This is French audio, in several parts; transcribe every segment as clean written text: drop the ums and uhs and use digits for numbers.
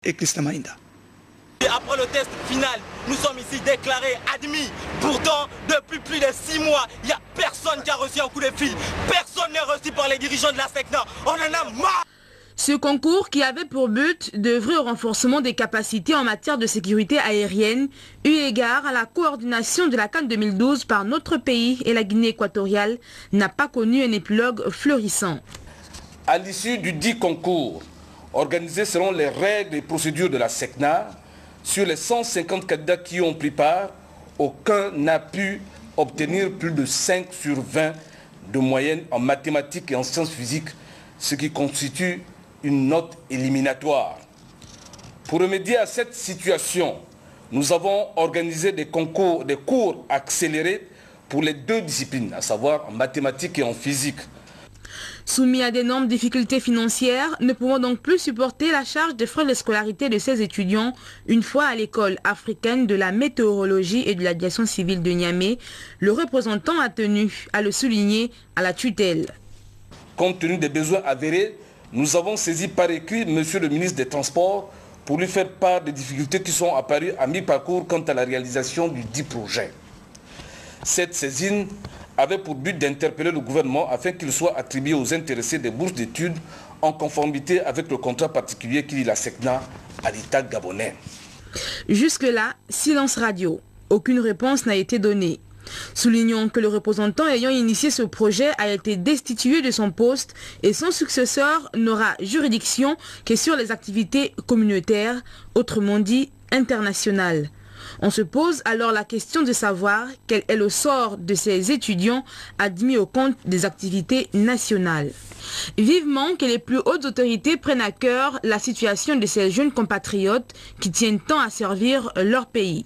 et Christian Maïnda. Après le test final, nous sommes ici déclarés admis. Pourtant, depuis plus de 6 mois, il n'y a personne qui a reçu un coup de fil. Personne n'est reçu par les dirigeants de la SECNA. On en a marre. Ce concours, qui avait pour but d'œuvrer au renforcement des capacités en matière de sécurité aérienne, eu égard à la coordination de la CAN 2012 par notre pays et la Guinée équatoriale, n'a pas connu un épilogue florissant. À l'issue du dit concours, organisé selon les règles et procédures de la SECNA, sur les 150 candidats qui ont pris part, aucun n'a pu obtenir plus de 5 sur 20 de moyenne en mathématiques et en sciences physiques, ce qui constitue une note éliminatoire. Pour remédier à cette situation, nous avons organisé des cours accélérés pour les 2 disciplines, à savoir en mathématiques et en physique. Soumis à d'énormes difficultés financières, ne pouvant donc plus supporter la charge des frais de scolarité de ces étudiants, une fois à l'école africaine de la météorologie et de l'aviation civile de Niamey, le représentant a tenu à le souligner à la tutelle. Compte tenu des besoins avérés, nous avons saisi par écrit Monsieur le ministre des Transports pour lui faire part des difficultés qui sont apparues à mi-parcours quant à la réalisation du dit projet. Cette saisine avait pour but d'interpeller le gouvernement afin qu'il soit attribué aux intéressés des bourses d'études en conformité avec le contrat particulier qui lie la SECNA à l'État gabonais. Jusque-là, silence radio. Aucune réponse n'a été donnée. Soulignons que le représentant ayant initié ce projet a été destitué de son poste et son successeur n'aura juridiction que sur les activités communautaires, autrement dit internationales. On se pose alors la question de savoir quel est le sort de ces étudiants admis au compte des activités nationales. Vivement que les plus hautes autorités prennent à cœur la situation de ces jeunes compatriotes qui tiennent tant à servir leur pays.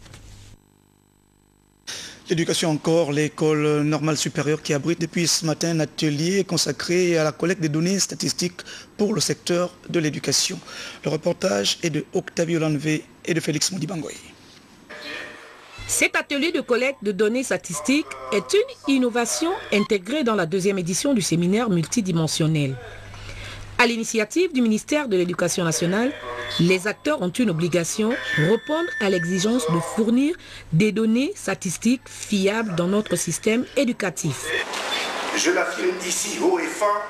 L'éducation encore, l'école normale supérieure qui abrite depuis ce matin un atelier consacré à la collecte des données statistiques pour le secteur de l'éducation. Le reportage est de Octavio Lanvé et de Félix Modibangoy. Cet atelier de collecte de données statistiques est une innovation intégrée dans la 2e édition du séminaire multidimensionnel. À l'initiative du ministère de l'Éducation nationale, les acteurs ont une obligation, répondre à l'exigence de fournir des données statistiques fiables dans notre système éducatif. Je l'affirme ici haut et fort,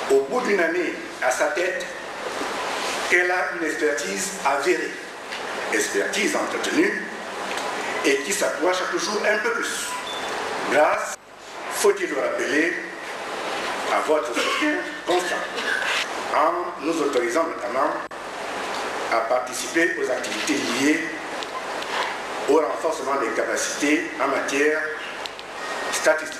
au bout d'une année à sa tête, qu'elle a une expertise avérée, expertise entretenue et qui s'accroît chaque jour un peu plus. Grâce, faut-il le rappeler, à votre soutien constant, en nous autorisant notamment à participer aux activités liées au renforcement des capacités en matière statistique.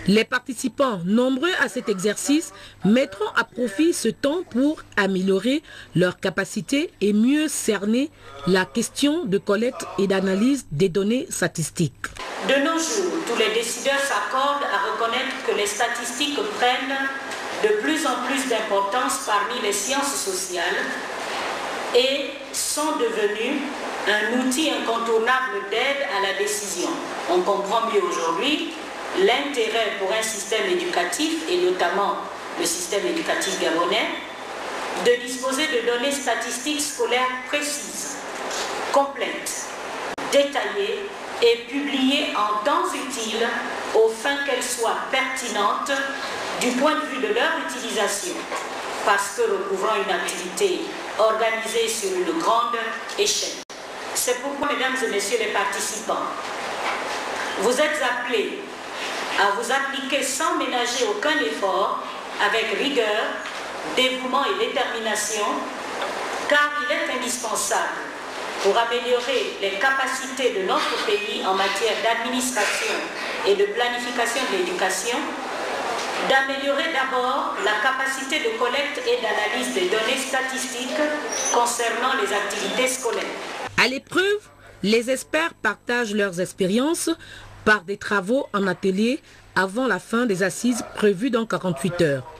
Les participants, nombreux à cet exercice, mettront à profit ce temps pour améliorer leurs capacités et mieux cerner la question de collecte et d'analyse des données statistiques. De nos jours, tous les décideurs s'accordent à reconnaître que les statistiques prennent de plus en plus d'importance parmi les sciences sociales et sont devenues un outil incontournable d'aide à la décision. On comprend mieux aujourd'hui l'intérêt pour un système éducatif, et notamment le système éducatif gabonais, de disposer de données statistiques scolaires précises, complètes, détaillées et publiées en temps utile aux fins qu'elles soient pertinentes du point de vue de leur utilisation, parce que recouvrant une activité organisée sur une grande échelle. C'est pourquoi, mesdames et messieurs les participants, vous êtes appelés à vous appliquer sans ménager aucun effort, avec rigueur, dévouement et détermination, car il est indispensable pour améliorer les capacités de notre pays en matière d'administration et de planification de l'éducation, d'améliorer d'abord la capacité de collecte et d'analyse des données statistiques concernant les activités scolaires. À l'épreuve, les experts partagent leurs expériences par des travaux en atelier avant la fin des assises prévues dans 48 heures.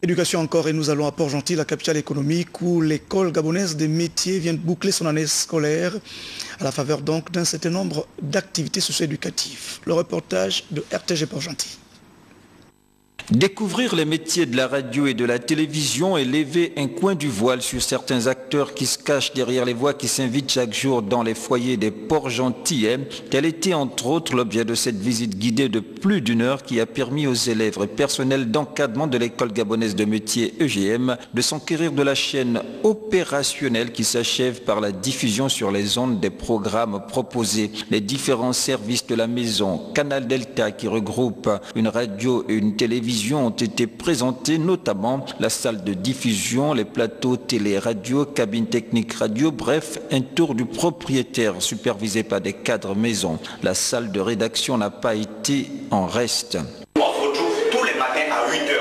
Éducation encore, et nous allons à Port-Gentil, la capitale économique, où l'école gabonaise des métiers vient de boucler son année scolaire à la faveur donc d'un certain nombre d'activités socio-éducatives. Le reportage de RTG Port-Gentil. Découvrir les métiers de la radio et de la télévision et lever un coin du voile sur certains acteurs qui se cachent derrière les voix qui s'invitent chaque jour dans les foyers des Port-Gentil. Tel était entre autres l'objet de cette visite guidée de plus d'une heure qui a permis aux élèves et personnels d'encadrement de l'école gabonaise de métiers EGM de s'enquérir de la chaîne opérationnelle qui s'achève par la diffusion sur les ondes des programmes proposés. Les différents services de la maison Canal Delta qui regroupe une radio et une télévision ont été présentés, notamment la salle de diffusion, les plateaux télé-radio, cabine technique radio, bref, un tour du propriétaire supervisé par des cadres maison. La salle de rédaction n'a pas été en reste. On se retrouve tous les matins à 8h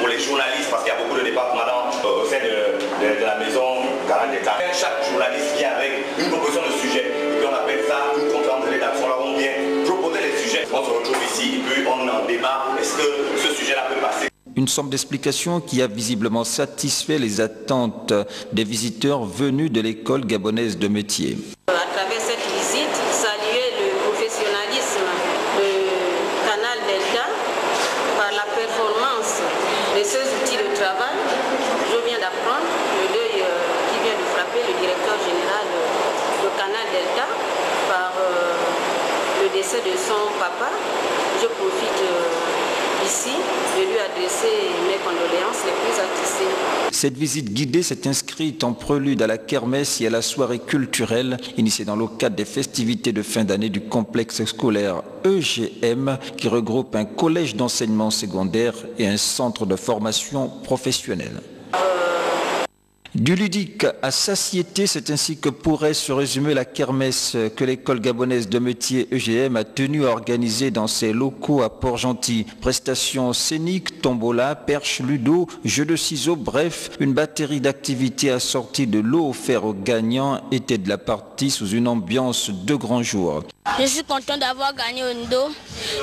pour les journalistes, parce qu'il y a beaucoup de départements au sein de la maison Canal Delta. Chaque journaliste vient avec une proposition de sujet, et puis on appelle ça une conférence de rédaction. Là on vient proposer les sujets. On se retrouve ici, et puis on en débat. Est-ce que ce sujet-là peut passer? Une somme d'explications qui a visiblement satisfait les attentes des visiteurs venus de l'école gabonaise de métier. À travers cette visite, saluer le professionnalisme de Canal Delta par la performance de ces outils de travail. Je viens d'apprendre le deuil qui vient de frapper le directeur général de Canal Delta par le décès de son papa. Je profite ici de lui adresser mes condoléances les plus attristées. Cette visite guidée s'est inscrite en prélude à la kermesse et à la soirée culturelle initiée dans le cadre des festivités de fin d'année du complexe scolaire EGM qui regroupe un collège d'enseignement secondaire et un centre de formation professionnelle. Du ludique à satiété, c'est ainsi que pourrait se résumer la kermesse que l'école gabonaise de métier EGM a tenu à organiser dans ses locaux à Port-Gentil. Prestations scéniques, tombola, perche, ludo, jeux de ciseaux, bref, une batterie d'activités assorties de lot offert aux gagnants était de la partie sous une ambiance de grand jour. Je suis content d'avoir gagné au Ndo.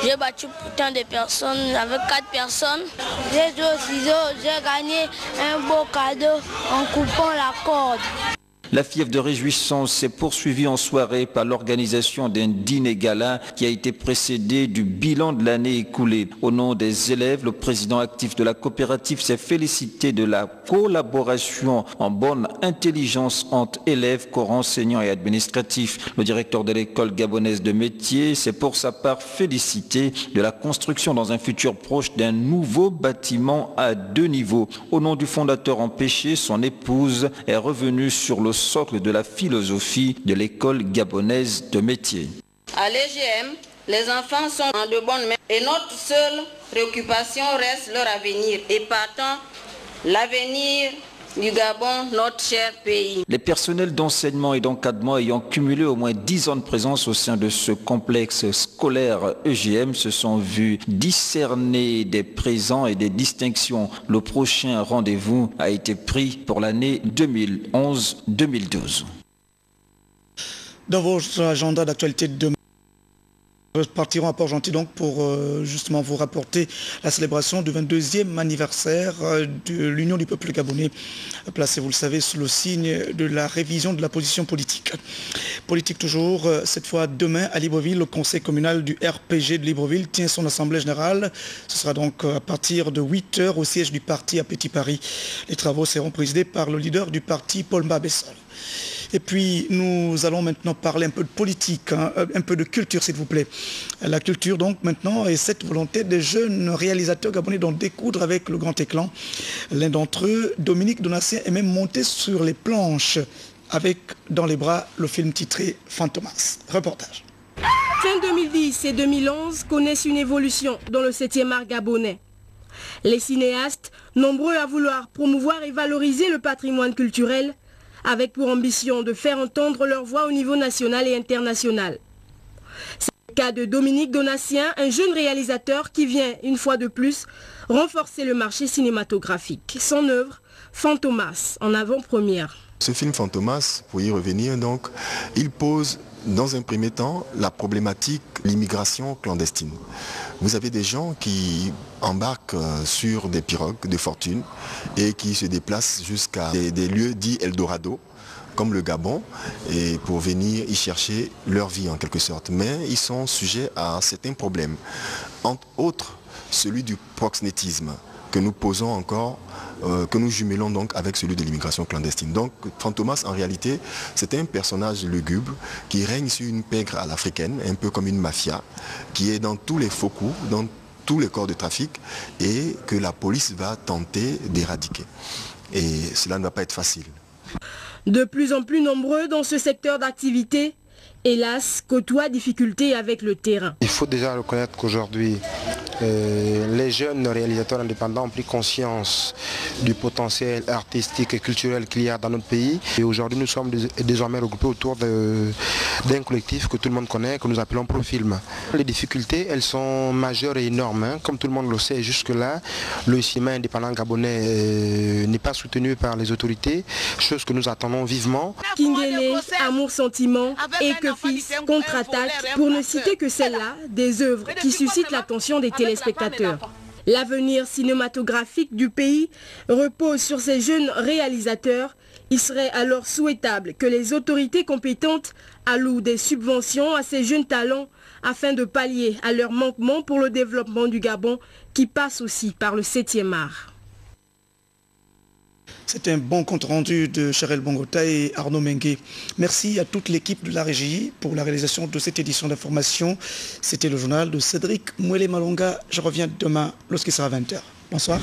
J'ai battu tant de personnes, avec 4 personnes. J'ai joué au ciseaux, j'ai gagné un beau cadeau en coupant la corde. La fièvre de réjouissance s'est poursuivie en soirée par l'organisation d'un dîner gala qui a été précédé du bilan de l'année écoulée. Au nom des élèves, le président actif de la coopérative s'est félicité de la collaboration en bonne intelligence entre élèves, corps enseignants et administratifs. Le directeur de l'école gabonaise de métier s'est pour sa part félicité de la construction dans un futur proche d'un nouveau bâtiment à 2 niveaux. Au nom du fondateur empêché, son épouse est revenue sur le socle de la philosophie de l'école gabonaise de métier. À l'EGM, les enfants sont en de bonnes mains et notre seule préoccupation reste leur avenir et partant l'avenir du Gabon, notre cher pays. Les personnels d'enseignement et d'encadrement ayant cumulé au moins 10 ans de présence au sein de ce complexe scolaire EGM se sont vus discerner des présents et des distinctions. Le prochain rendez-vous a été pris pour l'année 2011-2012. Dans votre agenda d'actualité de demain, nous partirons à Port-Gentil donc pour justement vous rapporter la célébration du 22e anniversaire de l'Union du peuple gabonais, placé, vous le savez, sous le signe de la révision de la position politique. Politique toujours, cette fois demain à Libreville, le conseil communal du RPG de Libreville tient son assemblée générale. Ce sera donc à partir de 8h au siège du parti à Petit Paris. Les travaux seront présidés par le leader du parti, Paul Mbabessol. Et puis nous allons maintenant parler un peu de politique, un peu de culture s'il vous plaît. La culture donc maintenant est cette volonté des jeunes réalisateurs gabonais d'en découdre avec le grand écran. L'un d'entre eux, Dominique Donatien, est même monté sur les planches avec dans les bras le film titré Fantomas. Reportage. Fin 2010 et 2011 connaissent une évolution dans le 7e art gabonais. Les cinéastes, nombreux à vouloir promouvoir et valoriser le patrimoine culturel, avec pour ambition de faire entendre leur voix au niveau national et international. C'est le cas de Dominique Donatien, un jeune réalisateur qui vient, une fois de plus, renforcer le marché cinématographique. Son œuvre, Fantomas, en avant-première. Ce film Fantomas, pour y revenir donc, il pose dans un premier temps la problématique de l'immigration clandestine. Vous avez des gens qui embarquent sur des pirogues de fortune et qui se déplacent jusqu'à des lieux dits Eldorado, comme le Gabon, et pour venir y chercher leur vie en quelque sorte. Mais ils sont sujets à certains problèmes. Entre autres, celui du proxénétisme que nous posons encore, que nous jumelons donc avec celui de l'immigration clandestine. Donc Fantomas en réalité c'est un personnage lugubre qui règne sur une pègre à l'africaine, un peu comme une mafia, qui est dans tous les faux coups, dans tous les corps de trafic et que la police va tenter d'éradiquer. Et cela ne va pas être facile. De plus en plus nombreux dans ce secteur d'activité, hélas, côtoient difficultés avec le terrain. Il faut déjà reconnaître qu'aujourd'hui, les jeunes réalisateurs indépendants ont pris conscience du potentiel artistique et culturel qu'il y a dans notre pays. Et aujourd'hui, nous sommes désormais regroupés autour d'un collectif que tout le monde connaît, que nous appelons Profilm. Les difficultés, elles sont majeures et énormes. Comme tout le monde le sait, jusque-là, le cinéma indépendant gabonais n'est pas soutenu par les autorités, chose que nous attendons vivement. Kingele, Amour Sentiment et Que Fils contre-attaque, pour ne citer que celle-là, des œuvres qui suscitent l'attention des téléspectateurs. L'avenir cinématographique du pays repose sur ces jeunes réalisateurs. Il serait alors souhaitable que les autorités compétentes allouent des subventions à ces jeunes talents afin de pallier à leur manquement pour le développement du Gabon qui passe aussi par le 7e art. C'est un bon compte rendu de Charel Bongota et Arnaud Mengue. Merci à toute l'équipe de la régie pour la réalisation de cette édition d'information. C'était le journal de Cédric Mouélé Malonga. Je reviens demain lorsqu'il sera 20h. Bonsoir.